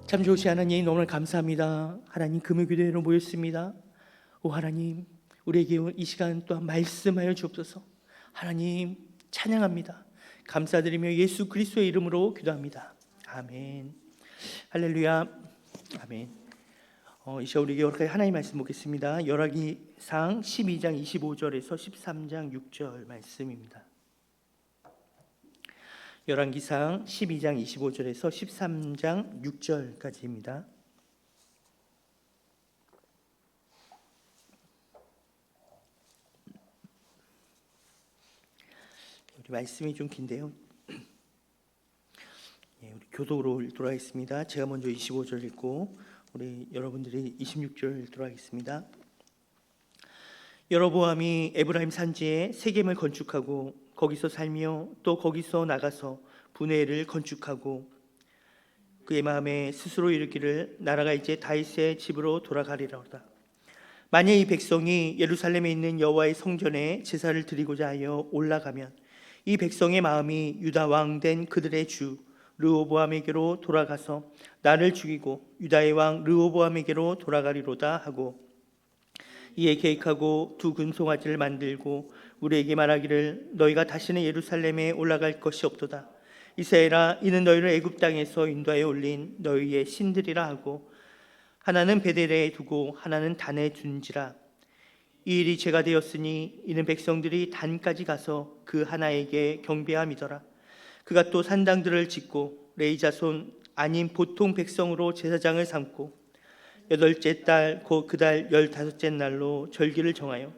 참 좋으신 하나님, 너무나 감사합니다. 하나님, 금요기도회로 모였습니다. 오 하나님, 우리에게 이 시간 또한 말씀하여 주옵소서. 하나님 찬양합니다. 감사드리며 예수 그리스도의 이름으로 기도합니다. 아멘. 할렐루야. 아멘. 이 시간 우리에게 여러 가지 하나님 말씀 보겠습니다. 열왕기상 12장 25절에서 13장 6절 말씀입니다. 열왕기상 12장 25절에서 13장 6절까지입니다. 우리 말씀이 좀 긴데요. 우리 교독으로 돌아가겠습니다. 제가 먼저 25절 읽고 우리 여러분들이 26절 돌아가겠습니다. 여로보암이 에브라임 산지에 세겜을 건축하고 거기서 살며 또 거기서 나가서 분회를 건축하고 그의 마음에 스스로 이르기를 나라가 이제 다윗의 집으로 돌아가리로다. 만약 이 백성이 예루살렘에 있는 여호와의 성전에 제사를 드리고자 하여 올라가면 이 백성의 마음이 유다 왕 된 그들의 주 르호보암에게로 돌아가서 나를 죽이고 유다의 왕 르호보암에게로 돌아가리로다 하고 이에 계획하고 두 금송아지를 만들고 우리에게 말하기를 너희가 다시는 예루살렘에 올라갈 것이 없도다. 이스라엘아, 이는 너희를 애굽 땅에서 인도하여 올린 너희의 신들이라 하고 하나는 베델에 두고 하나는 단에 둔지라. 이 일이 죄가 되었으니 이는 백성들이 단까지 가서 그 하나에게 경배함이더라. 그가 또 산당들을 짓고 레위 자손 아닌 보통 백성으로 제사장을 삼고 여덟째 달 곧 그 달 15째 날로 절기를 정하여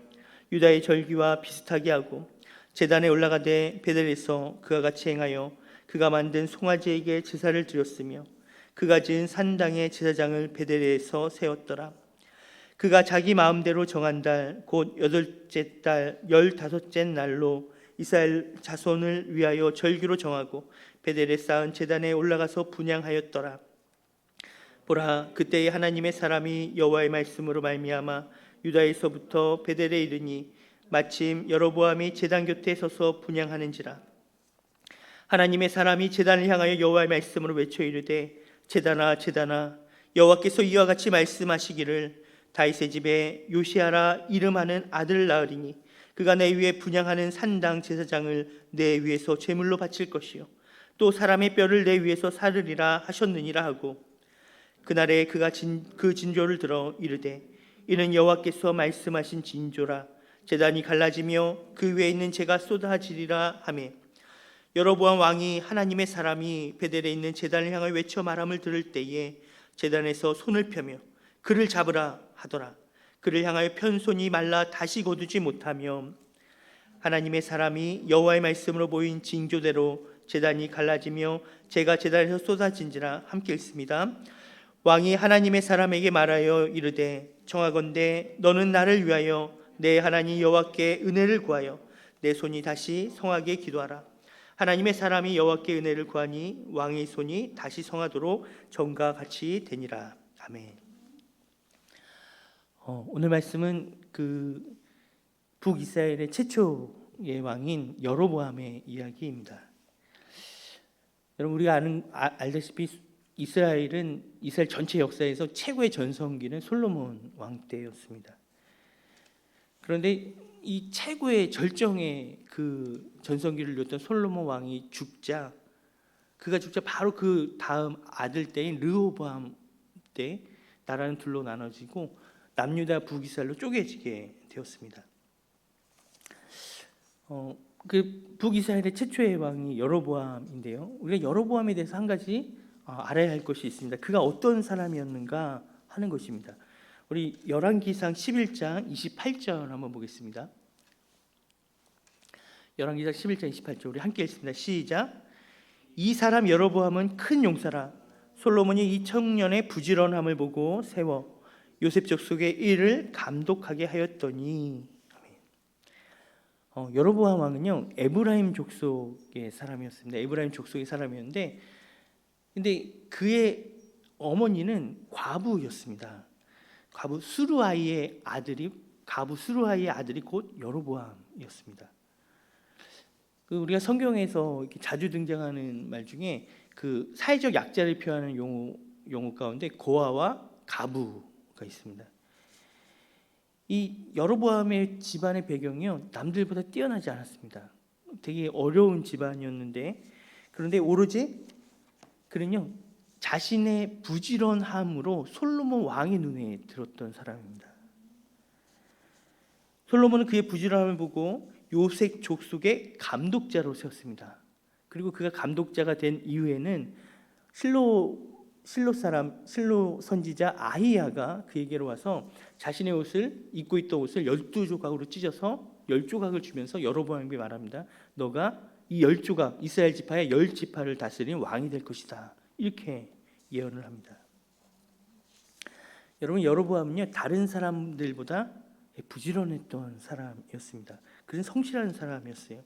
유다의 절기와 비슷하게 하고 제단에 올라가되 베델에서 그와 같이 행하여 그가 만든 송아지에게 제사를 드렸으며 그가 지은 산당의 제사장을 베델에서 세웠더라. 그가 자기 마음대로 정한 달 곧 여덟째 달 15째 날로 이스라엘 자손을 위하여 절기로 정하고 베델에 쌓은 제단에 올라가서 분향하였더라. 보라, 그때의 하나님의 사람이 여호와의 말씀으로 말미암아 유다에서부터 베델에 이르니 마침 여로보암이 제단 곁에 서서 분향하는지라. 하나님의 사람이 제단을 향하여 여호와의 말씀으로 외쳐 이르되 제단아 제단아, 여호와께서 이와 같이 말씀하시기를 다윗의 집에 요시아라 이름하는 아들을 낳으리니 그가 내 위에 분향하는 산당 제사장을 내 위에서 제물로 바칠 것이요 또 사람의 뼈를 내 위에서 사르리라 하셨느니라 하고 그날에 그가 그 진조를 들어 이르되 이는 여호와께서 말씀하신 진조라. 제단이 갈라지며 그 위에 있는 재가 쏟아지리라 하매 여로보암 왕이 하나님의 사람이 베델에 있는 제단을 향하여 외쳐 말함을 들을 때에 제단에서 손을 펴며 그를 잡으라 하더라. 그를 향하여 편 손이 말라 다시 거두지 못하며 하나님의 사람이 여호와의 말씀으로 보인 징조대로 제단이 갈라지며 재가 제단에서 쏟아진지라. 함께 읽습니다. 왕이 하나님의 사람에게 말하여 이르되 청하건대 너는 나를 위하여 내 하나님 여호와께 은혜를 구하여 내 손이 다시 성하게 기도하라. 하나님의 사람이 여호와께 은혜를 구하니 왕의 손이 다시 성하도록 전과 같이 되니라. 아멘. 오늘 말씀은 그 북이스라엘의 최초의 왕인 여로보암의 이야기입니다. 여러분, 우리가 알다시피 이스라엘 전체 역사에서 최고의 전성기는 솔로몬 왕 때였습니다. 그런데 이 최고의 절정의 그 전성기를 누렸던 솔로몬 왕이 그가 죽자 바로 그 다음 아들 때인 르호보암 때 나라는 둘로 나눠지고 남유다 북이스라엘로 쪼개지게 되었습니다. 그 북이스라엘의 최초의 왕이 여로보암인데요. 우리가 여로보암에 대해서 한 가지 알아야 할 것이 있습니다. 그가 어떤 사람이었는가 하는 것입니다. 우리 열왕기상 11장 28절 한번 보겠습니다. 열왕기상 11장 28절 우리 함께 읽습니다. 시작. 이 사람 여로보암은 큰 용사라. 솔로몬이 이 청년의 부지런함을 보고 세워 요셉 족속의 일을 감독하게 하였더니. 여로보암 왕은요 에브라임 족속의 사람이었습니다. 에브라임 족속의 사람이었는데 근데 그의 어머니는 과부였습니다. 과부 수루아이의 아들이 곧 여로보암이었습니다. 우리가 성경에서 이렇게 자주 등장하는 말 중에 그 사회적 약자를 표현하는 용어 용어 가운데 고아와 가부가 있습니다. 이 여로보암의 집안의 배경이요, 남들보다 뛰어나지 않았습니다. 되게 어려운 집안이었는데, 그런데 오로지 그는요 자신의 부지런함으로 솔로몬 왕의 눈에 들었던 사람입니다. 솔로몬은 그의 부지런함을 보고 요셉 족속의 감독자로 세웠습니다. 그리고 그가 감독자가 된 이후에는 실로 선지자 아히야가 그에게로 와서 자신의 옷을, 입고 있던 옷을 12조각으로 찢어서 10조각을 주면서 여로보암에게 말합니다. 너가 이 10조각, 이스라엘 지파의 10지파를 다스리는 왕이 될 것이다. 이렇게 예언을 합니다. 여러분, 여로보암은요 다른 사람들보다 부지런했던 사람이었습니다. 그는 성실한 사람이었어요.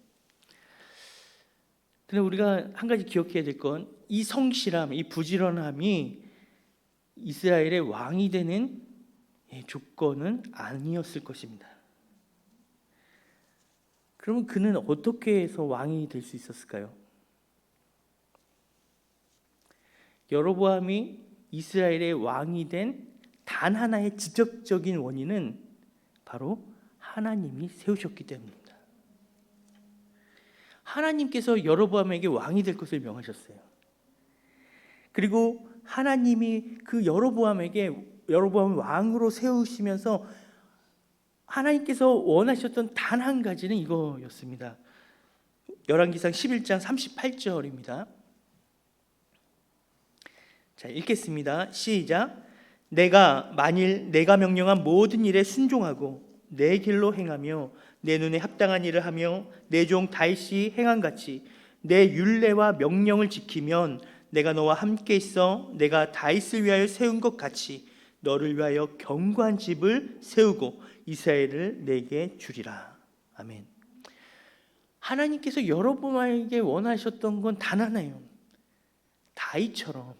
그런데 우리가 한 가지 기억해야 될 건, 이 성실함, 이 부지런함이 이스라엘의 왕이 되는 조건은 아니었을 것입니다. 그러면 그는 어떻게 해서 왕이 될 수 있었을까요? 여로보암이 이스라엘의 왕이 된 단 하나의 직접적인 원인은 바로 하나님이 세우셨기 때문입니다. 하나님께서 여로보암에게 왕이 될 것을 명하셨어요. 그리고 하나님이 그 여로보암을 왕으로 세우시면서 하나님께서 원하셨던 단 한 가지는 이거였습니다. 열왕기상 11장 38절입니다. 자, 읽겠습니다. 시작. 만일 내가 명령한 모든 일에 순종하고 내 길로 행하며 내 눈에 합당한 일을 하며 내 종 다윗이 행한 같이 내 율례와 명령을 지키면 내가 너와 함께 있어 내가 다윗을 위하여 세운 것 같이 너를 위하여 견고한 집을 세우고 이스라엘을 내게 주리라. 아멘. 하나님께서 여로보암에게 원하셨던 건 단 하나예요. 다윗처럼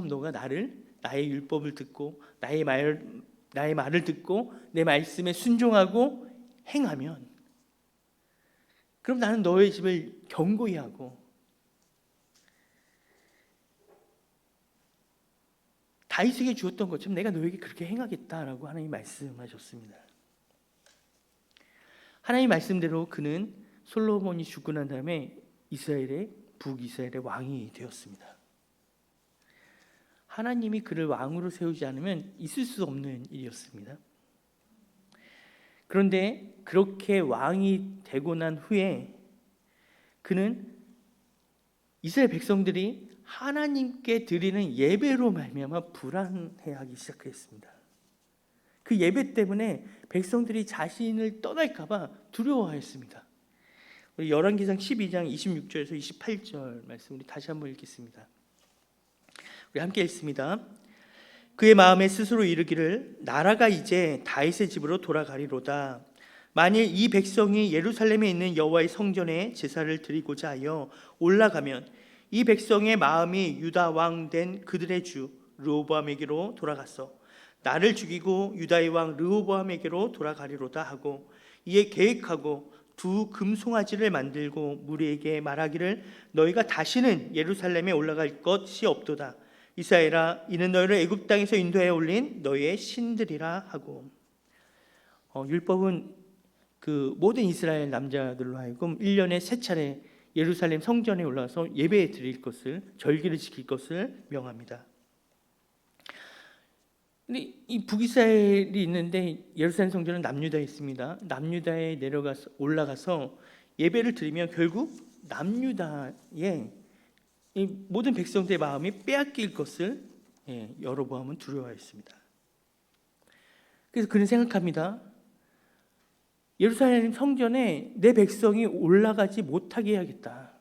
너가 나의 율법을 듣고 나의 말을 듣고 내 말씀에 순종하고 행하면, 그럼 나는 너의 집을 견고히 하고 다윗에게 주었던 것처럼 내가 너에게 그렇게 행하겠다라고 하나님이 말씀하셨습니다. 하나님 말씀대로 그는 솔로몬이 죽고 난 다음에 북이스라엘의 왕이 되었습니다. 하나님이 그를 왕으로 세우지 않으면 있을 수 없는 일이었습니다. 그런데 그렇게 왕이 되고 난 후에 그는 이스라엘 백성들이 하나님께 드리는 예배로 말미암아 불안해하기 시작했습니다. 그 예배 때문에 백성들이 자신을 떠날까 봐 두려워하였습니다. 우리 열왕기상 12장 26절에서 28절 말씀 우리 다시 한번 읽겠습니다. 우리 함께 읽습니다. 그의 마음에 스스로 이르기를 나라가 이제 다윗의 집으로 돌아가리로다. 만일 이 백성이 예루살렘에 있는 여호와의 성전에 제사를 드리고자 하여 올라가면 이 백성의 마음이 유다 왕 된 그들의 주 르호보암에게로 돌아갔어 나를 죽이고 유다의 왕 르호보암에게로 돌아가리로다 하고, 이에 계획하고 두 금송아지를 만들고 무리에게 말하기를 너희가 다시는 예루살렘에 올라갈 것이 없도다. 이스라엘아, 이는 너희를 애굽 땅에서 인도해 올린 너희의 신들이라 하고. 율법은 그 모든 이스라엘 남자들로 하여금 1년에 3차례 예루살렘 성전에 올라가서 예배 드릴 것을, 절기를 지킬 것을 명합니다. 근데 이 북이스라엘이 있는데 예루살렘 성전은 남유다에 있습니다. 남유다에 올라가서 예배를 드리면 결국 남유다의 이 모든 백성들의 마음이 빼앗길 것을 여로보암은 두려워했습니다. 그래서 그는 생각합니다. 예루살렘 성전에 내 백성이 올라가지 못하게 해야겠다.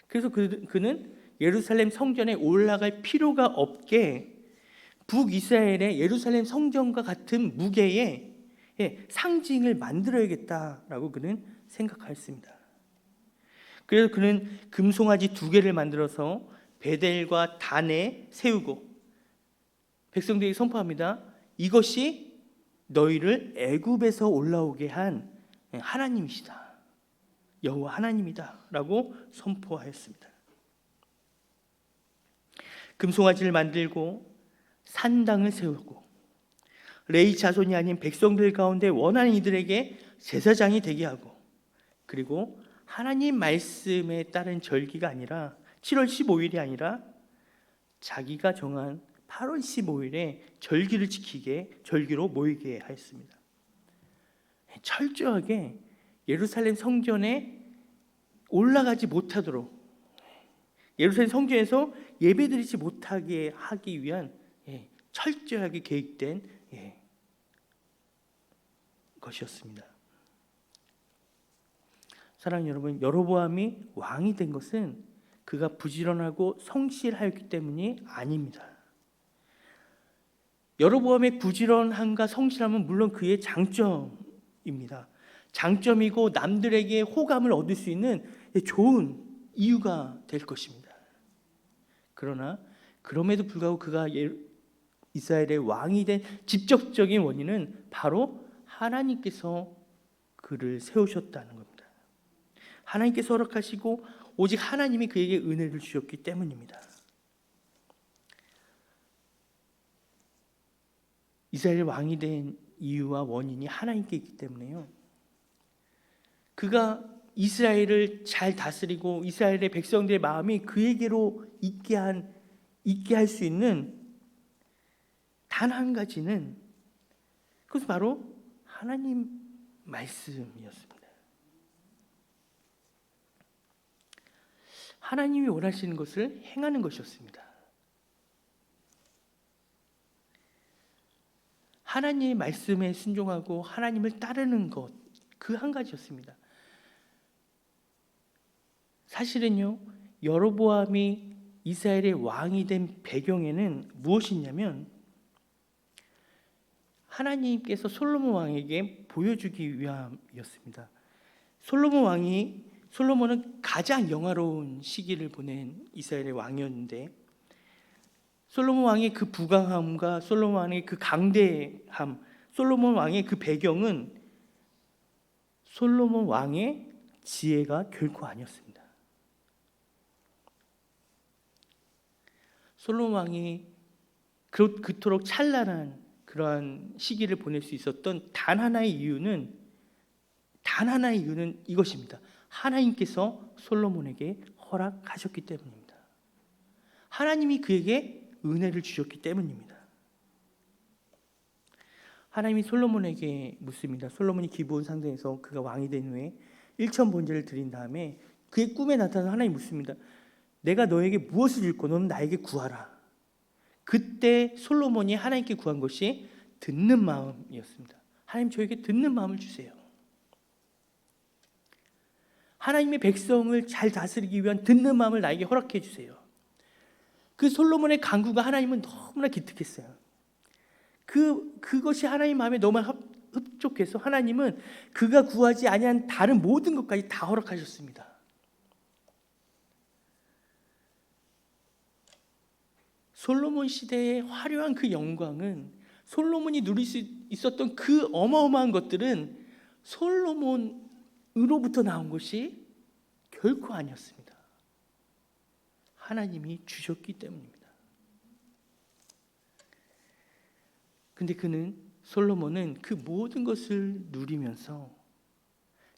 그래서 그는 예루살렘 성전에 올라갈 필요가 없게 북이스라엘의 예루살렘 성전과 같은 무게의 상징을 만들어야겠다라고 그는 생각하였습니다. 그래서 그는 금송아지 2개를 만들어서 베델과 단에 세우고 백성들에게 선포합니다. 이것이 너희를 애굽에서 올라오게 한 하나님이시다. 여호와 하나님이다 라고 선포하였습니다. 금송아지를 만들고 산당을 세우고 레위 자손이 아닌 백성들 가운데 원하는 이들에게 제사장이 되게 하고, 그리고 하나님 말씀에 따른 절기가 아니라 7월 15일이 아니라 자기가 정한 8월 15일에 절기를 지키게, 절기로 모이게 하였습니다. 철저하게 예루살렘 성전에 올라가지 못하도록, 예루살렘 성전에서 예배드리지 못하게 하기 위한 철저하게 계획된 것이었습니다. 사랑하는 여러분, 여로보암이 왕이 된 것은 그가 부지런하고 성실하였기 때문이 아닙니다. 여로보암의 부지런함과 성실함은 물론 그의 장점입니다. 장점이고 남들에게 호감을 얻을 수 있는 좋은 이유가 될 것입니다. 그러나 그럼에도 불구하고 그가 이스라엘의 왕이 된 직접적인 원인은 바로 하나님께서 그를 세우셨다는 겁니다. 하나님께서 허락하시고 오직 하나님이 그에게 은혜를 주셨기 때문입니다. 이스라엘 왕이 된 이유와 원인이 하나님께 있기 때문에요. 그가 이스라엘을 잘 다스리고 이스라엘의 백성들의 마음이 그에게로 있게 할 수 있는 단 한 가지는, 그것은 바로 하나님 말씀이었습니다. 하나님이 원하시는 것을 행하는 것이었습니다. 하나님의 말씀에 순종하고 하나님을 따르는 것, 그 한 가지였습니다. 사실은요, 여로보암이 이스라엘의 왕이 된 배경에는 무엇이냐면 하나님께서 솔로몬 왕에게 보여주기 위함이었습니다. 솔로몬은 가장 영화로운 시기를 보낸 이스라엘의 왕이었는데, 솔로몬 왕의 그 부강함과 솔로몬 왕의 그 강대함, 솔로몬 왕의 그 배경은 솔로몬 왕의 지혜가 결코 아니었습니다. 솔로몬 왕이 그토록 찬란한 그러한 시기를 보낼 수 있었던 단 하나의 이유는 이것입니다. 하나님께서 솔로몬에게 허락하셨기 때문입니다. 하나님이 그에게 은혜를 주셨기 때문입니다. 하나님이 솔로몬에게 묻습니다. 솔로몬이 기브온 상대에서 그가 왕이 된 후에 1천 번제를 드린 다음에 그의 꿈에 나타나서 하나님이 묻습니다. 내가 너에게 무엇을 줄고 너는 나에게 구하라. 그때 솔로몬이 하나님께 구한 것이 듣는 마음이었습니다. 하나님, 저에게 듣는 마음을 주세요. 하나님의 백성을 잘 다스리기 위한 듣는 마음을 나에게 허락해 주세요. 그 솔로몬의 간구가 하나님은 너무나 기특했어요. 그것이 하나님 마음에 너무 흡족해서 하나님은 그가 구하지 아니한 다른 모든 것까지 다 허락하셨습니다. 솔로몬 시대의 화려한 그 영광은, 솔로몬이 누릴 수 있었던 그 어마어마한 것들은 솔로몬으로부터 나온 것이 결코 아니었습니다. 하나님이 주셨기 때문입니다. 근데 솔로몬은 그 모든 것을 누리면서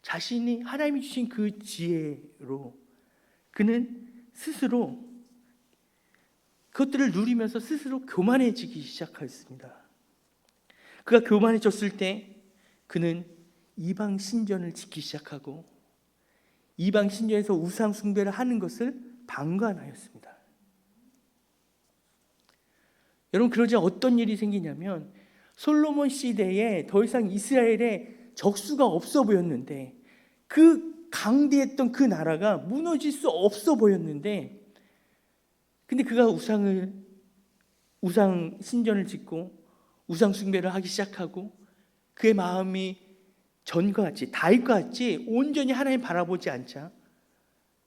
자신이 하나님이 주신 그 지혜로 그는 스스로 그것들을 누리면서 스스로 교만해지기 시작했습니다. 그가 교만해졌을 때 그는 이방 신전을 짓기 시작하고 이방 신전에서 우상 숭배를 하는 것을 방관하였습니다. 여러분, 그러자 어떤 일이 생기냐면 솔로몬 시대에 더 이상 이스라엘에 적수가 없어 보였는데, 그 강대했던 그 나라가 무너질 수 없어 보였는데, 근데 그가 우상 신전을 짓고 우상 숭배를 하기 시작하고 그의 마음이 전과 같이, 다윗과 같이 온전히 하나님 바라보지 않자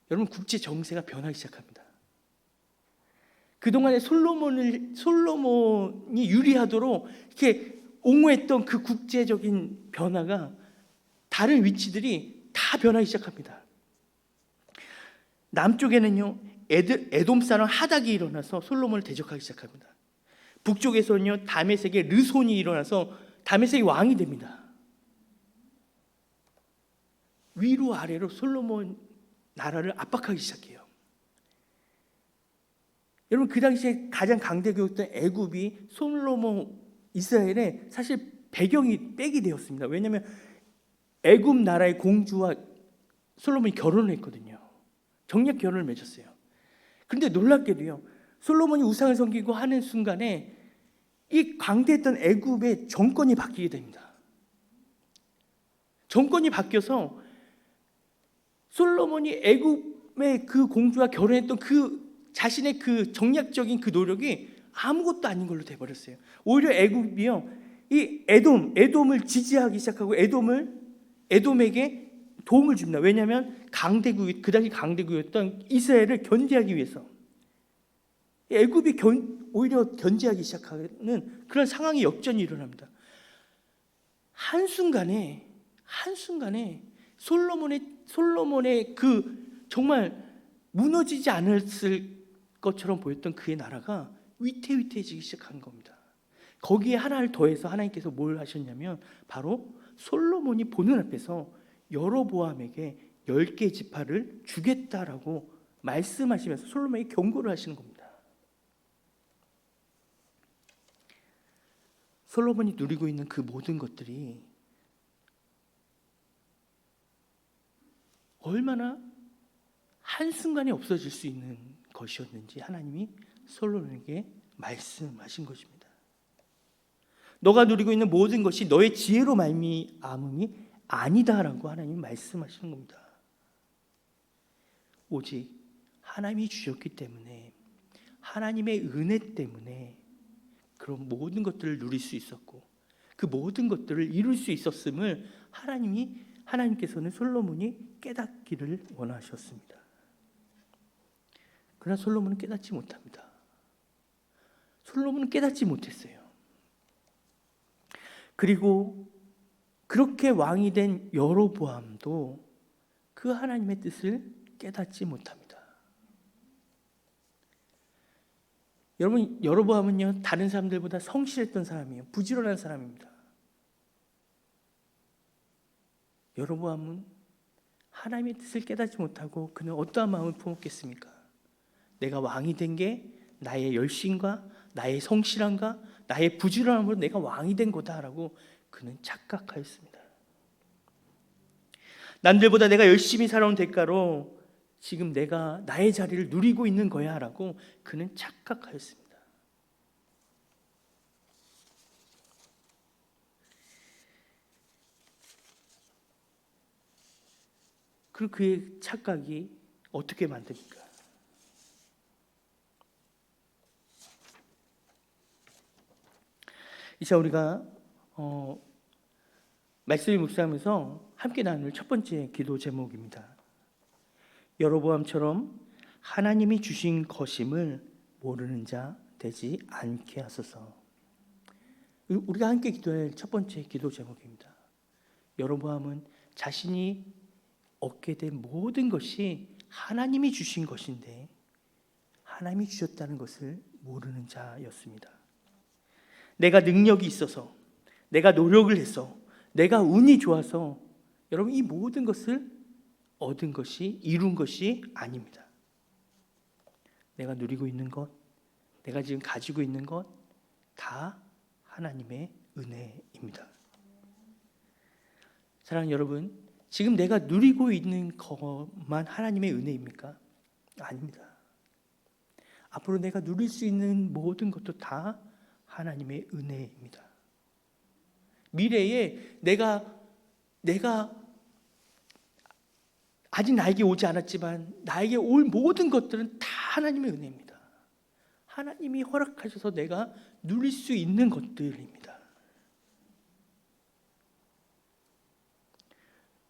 여러분, 국제 정세가 변하기 시작합니다. 그동안에 솔로몬이 유리하도록 이렇게 옹호했던 그 국제적인 변화가, 다른 위치들이 다 변하기 시작합니다. 남쪽에는요, 에돔 사람 하닥이 일어나서 솔로몬을 대적하기 시작합니다. 북쪽에서는요 다메섹의 르손이 일어나서 다메섹이 왕이 됩니다. 위로 아래로 솔로몬 나라를 압박하기 시작해요. 여러분 그 당시에 가장 강대국이었던 애굽이 솔로몬 이스라엘의 사실 배경이 백이 되었습니다. 왜냐하면 애굽 나라의 공주와 솔로몬이 결혼을 했거든요. 정략 결혼을 맺었어요. 그런데 놀랍게도요 솔로몬이 우상을 섬기고 하는 순간에 이 강대했던 애굽의 정권이 바뀌게 됩니다. 정권이 바뀌어서 솔로몬이 애굽의 그 공주와 결혼했던 그 자신의 그 정략적인 그 노력이 아무것도 아닌 걸로 돼버렸어요. 오히려 애굽이요 이 에돔을 지지하기 시작하고 에돔에게 도움을 줍니다. 왜냐하면 그 당시 강대국이었던 이스라엘을 견제하기 위해서 애굽이 오히려 견제하기 시작하는 그런 상황이 역전이 일어납니다. 한순간에 솔로몬의 그 정말 무너지지 않았을 것처럼 보였던 그의 나라가 위태위태해지기 시작한 겁니다. 거기에 하나를 더해서 하나님께서 뭘 하셨냐면 바로 솔로몬이 보는 앞에서 여로보암에게 10개 지파를 주겠다라고 말씀하시면서 솔로몬에게 경고를 하시는 겁니다. 솔로몬이 누리고 있는 그 모든 것들이 얼마나 한순간에 없어질 수 있는 것이었는지 하나님이 솔로몬에게 말씀하신 것입니다. 너가 누리고 있는 모든 것이 너의 지혜로 말미암음이 아니다라고 하나님이 말씀하시는 겁니다. 오직 하나님이 주셨기 때문에 하나님의 은혜 때문에 그런 모든 것들을 누릴 수 있었고 그 모든 것들을 이룰 수 있었음을 하나님께서는 솔로몬이 깨닫기를 원하셨습니다. 그러나 솔로몬은 깨닫지 못합니다. 솔로몬은 깨닫지 못했어요. 그리고 그렇게 왕이 된 여로보암도 그 하나님의 뜻을 깨닫지 못합니다. 여러분, 여로보암은요 다른 사람들보다 성실했던 사람이에요. 부지런한 사람입니다. 여로보암은 하나님의 뜻을 깨닫지 못하고 그는 어떠한 마음을 품었겠습니까? 내가 왕이 된 게 나의 열심과 나의 성실함과 나의 부지런함으로 내가 왕이 된 거다라고 그는 착각하였습니다. 남들보다 내가 열심히 살아온 대가로 지금 내가 나의 자리를 누리고 있는 거야 라고 그는 착각하였습니다. 그리고 그의 착각이 어떻게 만듭니까? 이제 우리가 말씀을 묵상하면서 함께 나눌 첫 번째 기도 제목입니다. 여로보암처럼 하나님이 주신 것임을 모르는 자 되지 않게 하소서. 우리가 함께 기도할 첫 번째 기도 제목입니다. 여로보암은 자신이 얻게 된 모든 것이 하나님이 주신 것인데 하나님이 주셨다는 것을 모르는 자였습니다. 내가 능력이 있어서, 내가 노력을 해서, 내가 운이 좋아서 여러분 이 모든 것을 얻은 것이, 이룬 것이 아닙니다. 내가 누리고 있는 것, 내가 지금 가지고 있는 것 다 하나님의 은혜입니다. 사랑하는 여러분, 지금 내가 누리고 있는 것만 하나님의 은혜입니까? 아닙니다. 앞으로 내가 누릴 수 있는 모든 것도 다 하나님의 은혜입니다. 미래에 내가 아직 나에게 오지 않았지만 나에게 올 모든 것들은 다 하나님의 은혜입니다. 하나님이 허락하셔서 내가 누릴 수 있는 것들입니다.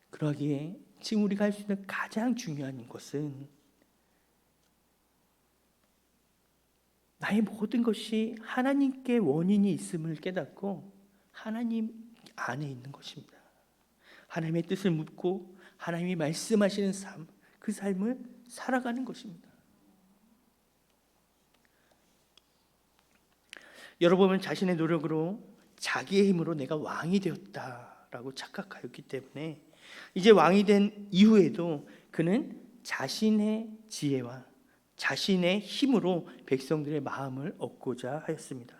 그러기에 지금 우리가 할 수 있는 가장 중요한 것은 나의 모든 것이 하나님께 원인이 있음을 깨닫고 하나님 안에 있는 것입니다. 하나님의 뜻을 묻고 하나님이 말씀하시는 삶, 그 삶을 살아가는 것입니다. 여러분은 자신의 노력으로 자기의 힘으로 내가 왕이 되었다라고 착각하였기 때문에 이제 왕이 된 이후에도 그는 자신의 지혜와 자신의 힘으로 백성들의 마음을 얻고자 하였습니다.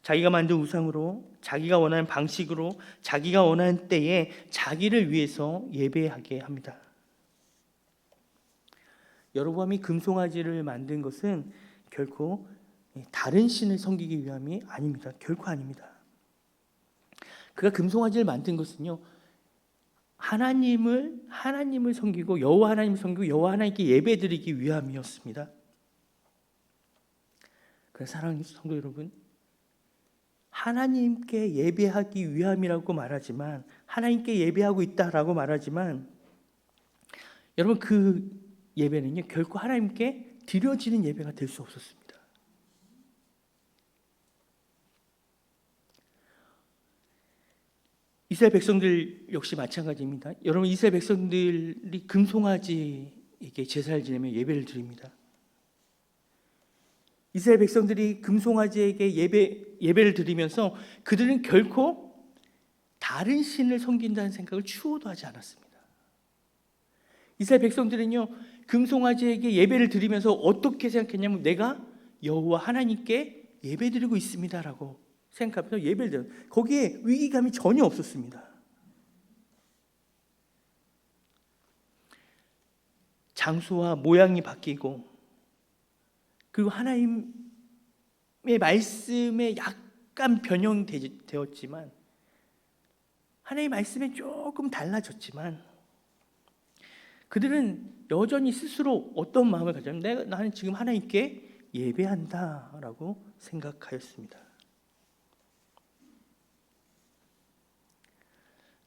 자기가 만든 우상으로 자기가 원하는 방식으로 자기가 원하는 때에 자기를 위해서 예배하게 합니다. 여로보암이 금송아지를 만든 것은 결코 다른 신을 섬기기 위함이 아닙니다. 결코 아닙니다. 그가 금송아지를 만든 것은요, 하나님을 섬기고 여호와 하나님을 섬기고 여호와 하나님께 예배드리기 위함이었습니다. 그래서 사랑하는 성도 여러분, 하나님께 예배하기 위함이라고 말하지만, 하나님께 예배하고 있다라고 말하지만, 여러분 그 예배는요 결코 하나님께 드려지는 예배가 될 수 없었습니다. 이스라엘 백성들 역시 마찬가지입니다. 여러분 이스라엘 백성들이 금송아지에게 제사를 지내며 예배를 드립니다. 이스라엘 백성들이 금송아지에게 예배를 드리면서 그들은 결코 다른 신을 섬긴다는 생각을 추호도 하지 않았습니다. 이스라엘 백성들은요 금송아지에게 예배를 드리면서 어떻게 생각했냐면 내가 여호와 하나님께 예배드리고 있습니다라고 생각하면서 예배를 드려요. 거기에 위기감이 전혀 없었습니다. 장소와 모양이 바뀌고 그리고 하나님의 말씀에 약간 변형되었지만 하나님의 말씀에 조금 달라졌지만 그들은 여전히 스스로 어떤 마음을 가졌냐면 나는 지금 하나님께 예배한다라고 생각하였습니다.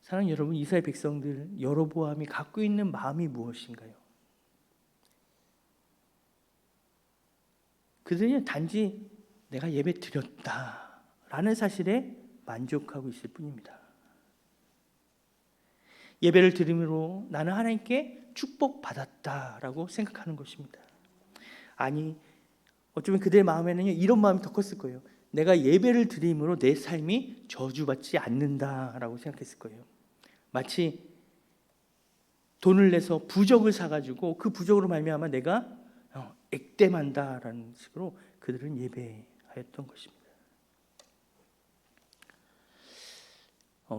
사랑하는 여러분, 이스라엘 백성들 여로보암이 갖고 있는 마음이 무엇인가요? 그들은 단지 내가 예배 드렸다라는 사실에 만족하고 있을 뿐입니다. 예배를 드림으로 나는 하나님께 축복받았다라고 생각하는 것입니다. 아니, 어쩌면 그들의 마음에는 이런 마음이 더 컸을 거예요. 내가 예배를 드림으로 내 삶이 저주받지 않는다라고 생각했을 거예요. 마치 돈을 내서 부적을 사가지고 그 부적으로 말미암아 내가 액땜한다라는 식으로 그들은 예배하였던 것입니다.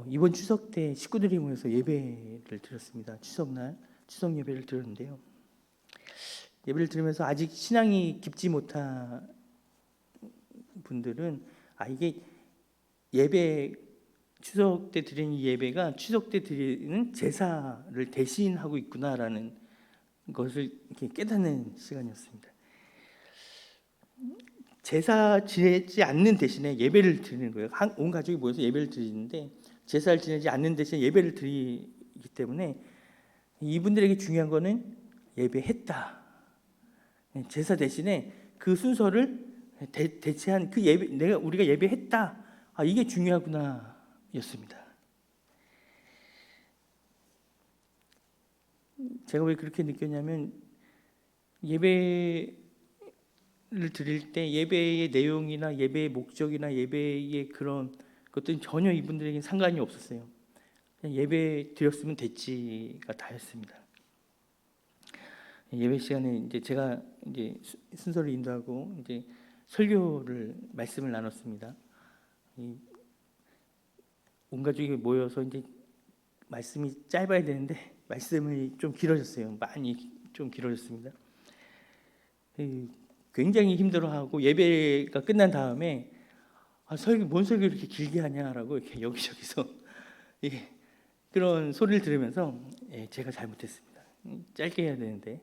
이번 추석 때 식구들이 모여서 예배를 드렸습니다. 추석날 추석 예배를 드렸는데요. 예배를 드리면서 아직 신앙이 깊지 못한 분들은 이게 예배 추석 때 드리는 예배가 추석 때 드리는 제사를 대신하고 있구나라는 것을 이렇게 깨닫는 시간이었습니다. 제사 지내지 않는 대신에 예배를 드리는 거예요. 온 가족이 모여서 예배를 드리는데 제사를 지내지 않는 대신에 예배를 드리기 때문에 이분들에게 중요한 거는 예배했다. 제사 대신에 그 순서를 대체한 그 예배, 우리가 예배했다. 이게 중요하구나 였습니다. 제가 왜 그렇게 느꼈냐면 예배를 드릴 때 예배의 내용이나 예배의 목적이나 예배의 그런 것들은 전혀 이분들에게는 상관이 없었어요. 그냥 예배 드렸으면 됐지가 다였습니다. 예배 시간에 이제 제가 이제 순서를 인도하고 이제 설교를 말씀을 나눴습니다. 온 가족이 모여서 이제 말씀이 짧아야 되는데 말씀이 좀 길어졌어요. 많이 좀 길어졌습니다. 굉장히 힘들어하고 예배가 끝난 다음에 뭔 설교 이렇게 길게 하냐라고 이렇게 여기저기서 그런 소리를 들으면서 제가 잘못했습니다. 짧게 해야 되는데.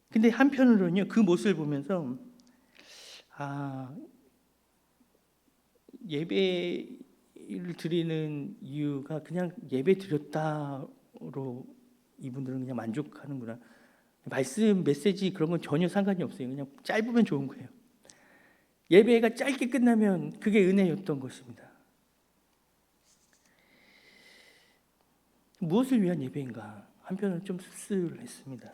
근데 한편으로는요 그 모습을 보면서 예배를 드리는 이유가 그냥 예배 드렸다로 이분들은 그냥 만족하는구나. 말씀 메시지 그런 건 전혀 상관이 없어요. 그냥 짧으면 좋은 거예요. 예배가 짧게 끝나면 그게 은혜였던 것입니다. 무엇을 위한 예배인가? 한편으로는 좀 씁쓸했습니다.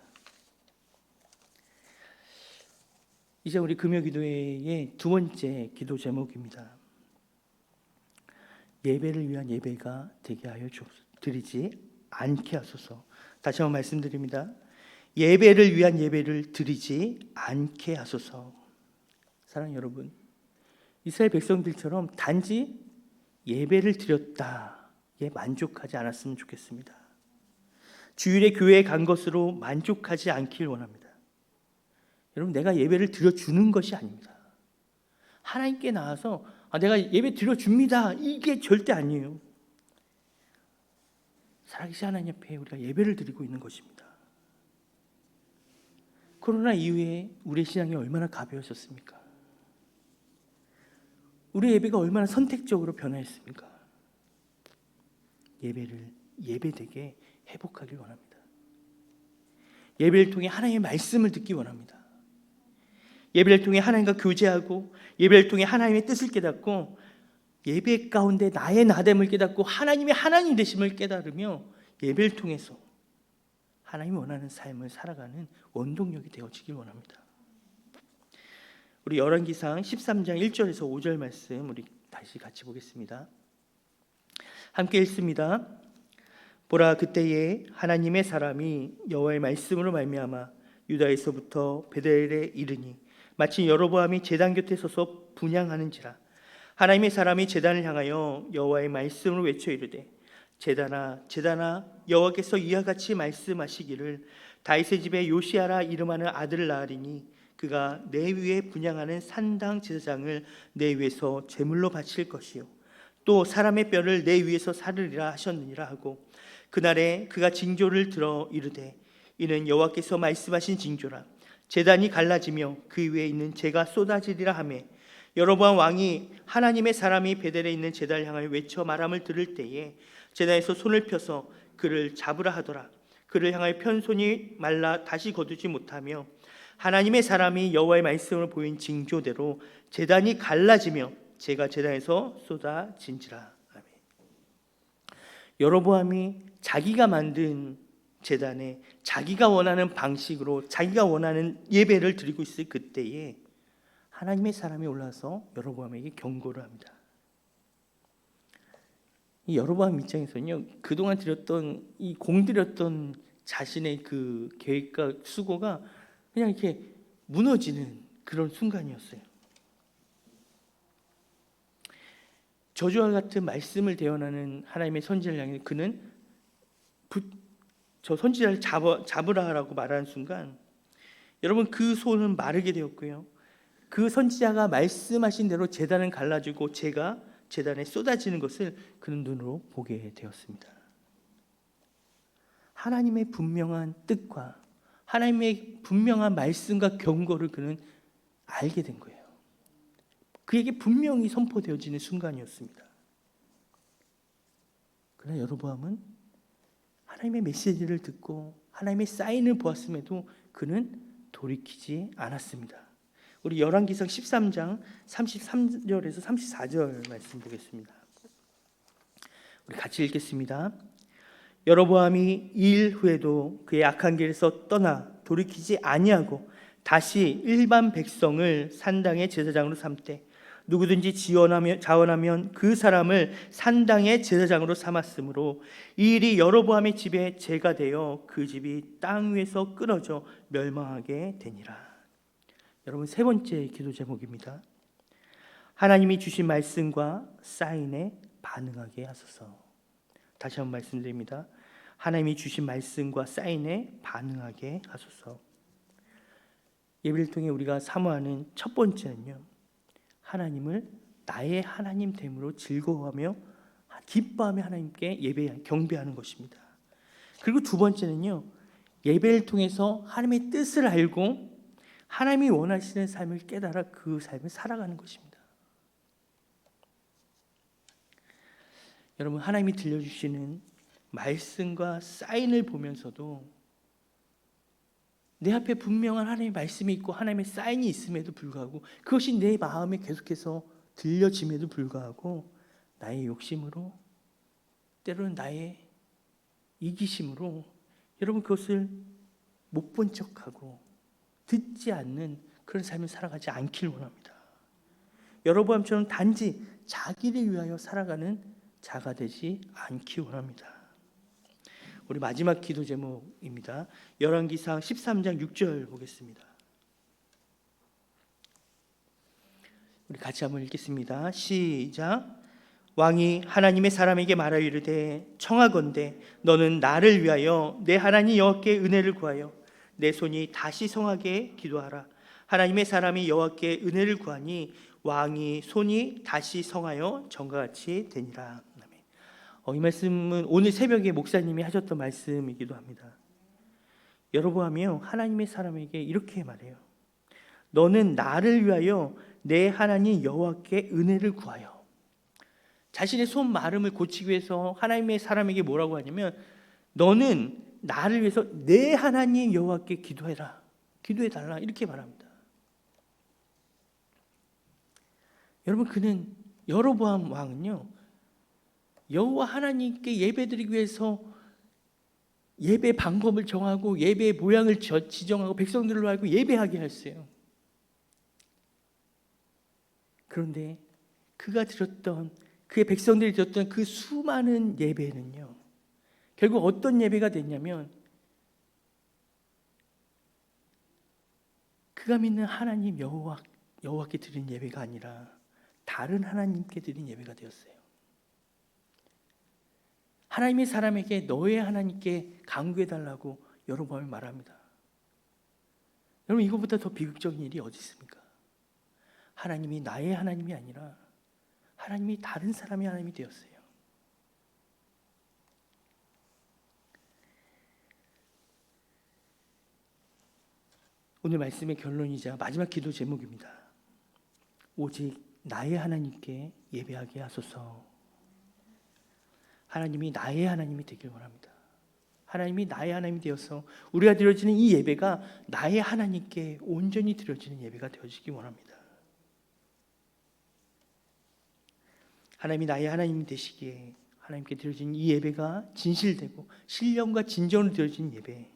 이제 우리 금요기도회의 두 번째 기도 제목입니다. 예배를 위한 예배가 되게 하여 드리지 않게 하소서. 다시 한번 말씀드립니다. 예배를 위한 예배를 드리지 않게 하소서. 사랑하는 여러분, 이스라엘 백성들처럼 단지 예배를 드렸다에 만족하지 않았으면 좋겠습니다. 주일에 교회에 간 것으로 만족하지 않길 원합니다. 여러분, 내가 예배를 드려주는 것이 아닙니다. 하나님께 나와서 내가 예배 드려줍니다, 이게 절대 아니에요. 살아계신 하나님 앞에 우리가 예배를 드리고 있는 것입니다. 코로나 이후에 우리의 신앙이 얼마나 가벼워졌습니까? 우리의 예배가 얼마나 선택적으로 변화했습니까? 예배를 예배되게 회복하길 원합니다. 예배를 통해 하나님의 말씀을 듣기 원합니다. 예배를 통해 하나님과 교제하고, 예배를 통해 하나님의 뜻을 깨닫고, 예배 가운데 나의 나됨을 깨닫고 하나님의 하나님 되심을 깨달으며 예배를 통해서 하나님이 원하는 삶을 살아가는 원동력이 되어지길 원합니다. 우리 열왕기상 13장 1절에서 5절 말씀 우리 다시 같이 보겠습니다. 함께 읽습니다. 보라, 그때에 하나님의 사람이 여호와의 말씀으로 말미암아 유다에서부터 베델에 이르니 마치 여로보암이 제단 곁에 서서 분향하는지라. 하나님의 사람이 제단을 향하여 여호와의 말씀으로 외쳐 이르되, 제단아 제단아, 여호와께서 이와 같이 말씀하시기를 다윗의 집에 요시아라 이름하는 아들을 낳으리니 그가 내 위에 분향하는 산당 제사장을 내 위에서 제물로 바칠 것이요 또 사람의 뼈를 내 위에서 사르리라 하셨느니라 하고, 그날에 그가 징조를 들어 이르되, 이는 여호와께서 말씀하신 징조라. 제단이 갈라지며 그 위에 있는 재가 쏟아지리라 하매, 여로보암 왕이 하나님의 사람이 베델에 있는 제단을 향하여 외쳐 말함을 들을 때에 제단에서 손을 펴서 그를 잡으라 하더라. 그를 향하여 편 손이 말라 다시 거두지 못하며 하나님의 사람이 여호와의 말씀을 보인 징조대로 제단이 갈라지며 재가 제단에서 쏟아진지라. 아멘. 여로보암이 자기가 만든 제단에 자기가 원하는 방식으로 자기가 원하는 예배를 드리고 있을 그때에 하나님의 사람이 올라서 여로보암에게 경고를 합니다. 이 여로보암 입장에서는요, 그동안 드렸던 이 공들였던 자신의 그 계획과 수고가 그냥 이렇게 무너지는 그런 순간이었어요. 저주와 같은 말씀을 대언하는 하나님의 선지자를 향해 그는 저 선지자를 잡으라라고 말하는 순간, 여러분, 그 손은 마르게 되었고요, 그 선지자가 말씀하신 대로 제단은 갈라지고 재가 제단에 쏟아지는 것을 그는 눈으로 보게 되었습니다. 하나님의 분명한 뜻과 하나님의 분명한 말씀과 경고를 그는 알게 된 거예요. 그에게 분명히 선포되어지는 순간이었습니다. 그러나 여로보암은 하나님의 메시지를 듣고 하나님의 사인을 보았음에도 그는 돌이키지 않았습니다. 우리 열왕기상 13장 33절에서 34절 말씀 보겠습니다. 우리 같이 읽겠습니다. 여로보암이 이 일 후에도 그의 악한 길에서 떠나 돌이키지 아니하고 다시 일반 백성을 산당의 제사장으로 삼되 누구든지 자원하면 그 사람을 산당의 제사장으로 삼았으므로 이 일이 여로보암의 집에 죄가 되어 그 집이 땅 위에서 끊어져 멸망하게 되니라. 여러분, 세 번째 기도 제목입니다. 하나님이 주신 말씀과 사인에 반응하게 하소서. 다시 한번 말씀드립니다. 하나님이 주신 말씀과 사인에 반응하게 하소서. 예배를 통해 우리가 사모하는 첫 번째는요, 하나님을 나의 하나님 됨으로 즐거워하며 기뻐하며 하나님께 경배하는 것입니다. 그리고 두 번째는요, 예배를 통해서 하나님의 뜻을 알고 하나님이 원하시는 삶을 깨달아 그 삶을 살아가는 것입니다. 여러분, 하나님이 들려주시는 말씀과 사인을 보면서도 내 앞에 분명한 하나님의 말씀이 있고 하나님의 사인이 있음에도 불구하고, 그것이 내 마음에 계속해서 들려짐에도 불구하고 나의 욕심으로, 때로는 나의 이기심으로 여러분 그것을 못 본 척하고 듣지 않는 그런 삶을 살아가지 않길 원합니다. 여로보암처럼 단지 자기를 위하여 살아가는 자가 되지 않기 원합니다. 우리 마지막 기도 제목입니다. 열왕기상 13장 6절 보겠습니다. 우리 같이 한번 읽겠습니다. 시작. 왕이 하나님의 사람에게 말하여 이르되 청하건대 너는 나를 위하여 내 하나님 여호와께 은혜를 구하여 내 손이 다시 성하게 기도하라. 하나님의 사람이 여호와께 은혜를 구하니 왕이 손이 다시 성하여 전과 같이 되니라. 이 말씀은 오늘 새벽에 목사님이 하셨던 말씀이기도 합니다. 여로보암이요 하나님의 사람에게 이렇게 말해요. 너는 나를 위하여 내 하나님 여호와께 은혜를 구하여. 자신의 손 마름을 고치기 위해서 하나님의 사람에게 뭐라고 하냐면 너는 나를 위해서 내 하나님 여호와께 기도해라. 기도해달라 이렇게 말합니다. 여러분 그는 여로보암 왕은요 여호와 하나님께 예배드리기 위해서 예배 방법을 정하고 예배의 모양을 지정하고 백성들로 알고 예배하게 했어요. 그런데 그가 드렸던 그의 백성들이 드렸던 그 수많은 예배는요 결국 어떤 예배가 됐냐면 그가 믿는 하나님 여호와께 드린 예배가 아니라 다른 하나님께 드린 예배가 되었어요. 하나님의 사람에게 너의 하나님께 간구해달라고 여로보암이 말합니다. 여러분 이거보다 더 비극적인 일이 어디 있습니까? 하나님이 나의 하나님이 아니라 하나님이 다른 사람의 하나님이 되었어요. 오늘 말씀의 결론이자 마지막 기도 제목입니다. 오직 나의 하나님께 예배하게 하소서. 하나님이 나의 하나님이 되길 원합니다. 하나님이 나의 하나님이 되어서 우리가 드려지는 이 예배가 나의 하나님께 온전히 드려지는 예배가 되어지기 원합니다. 하나님이 나의 하나님이 되시기에 하나님께 드려지는 이 예배가 진실되고 신령과 진정으로 드려지는 예배,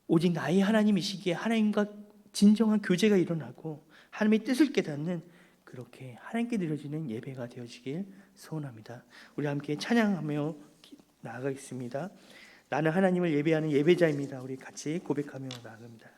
오직 나의 하나님이시기에 하나님과 진정한 교제가 일어나고 하나님의 뜻을 깨닫는 그렇게 하나님께 드려지는 예배가 되어지길 소원합니다. 우리 함께 찬양하며 나아가겠습니다. 나는 하나님을 예배하는 예배자입니다. 우리 같이 고백하며 나아갑니다.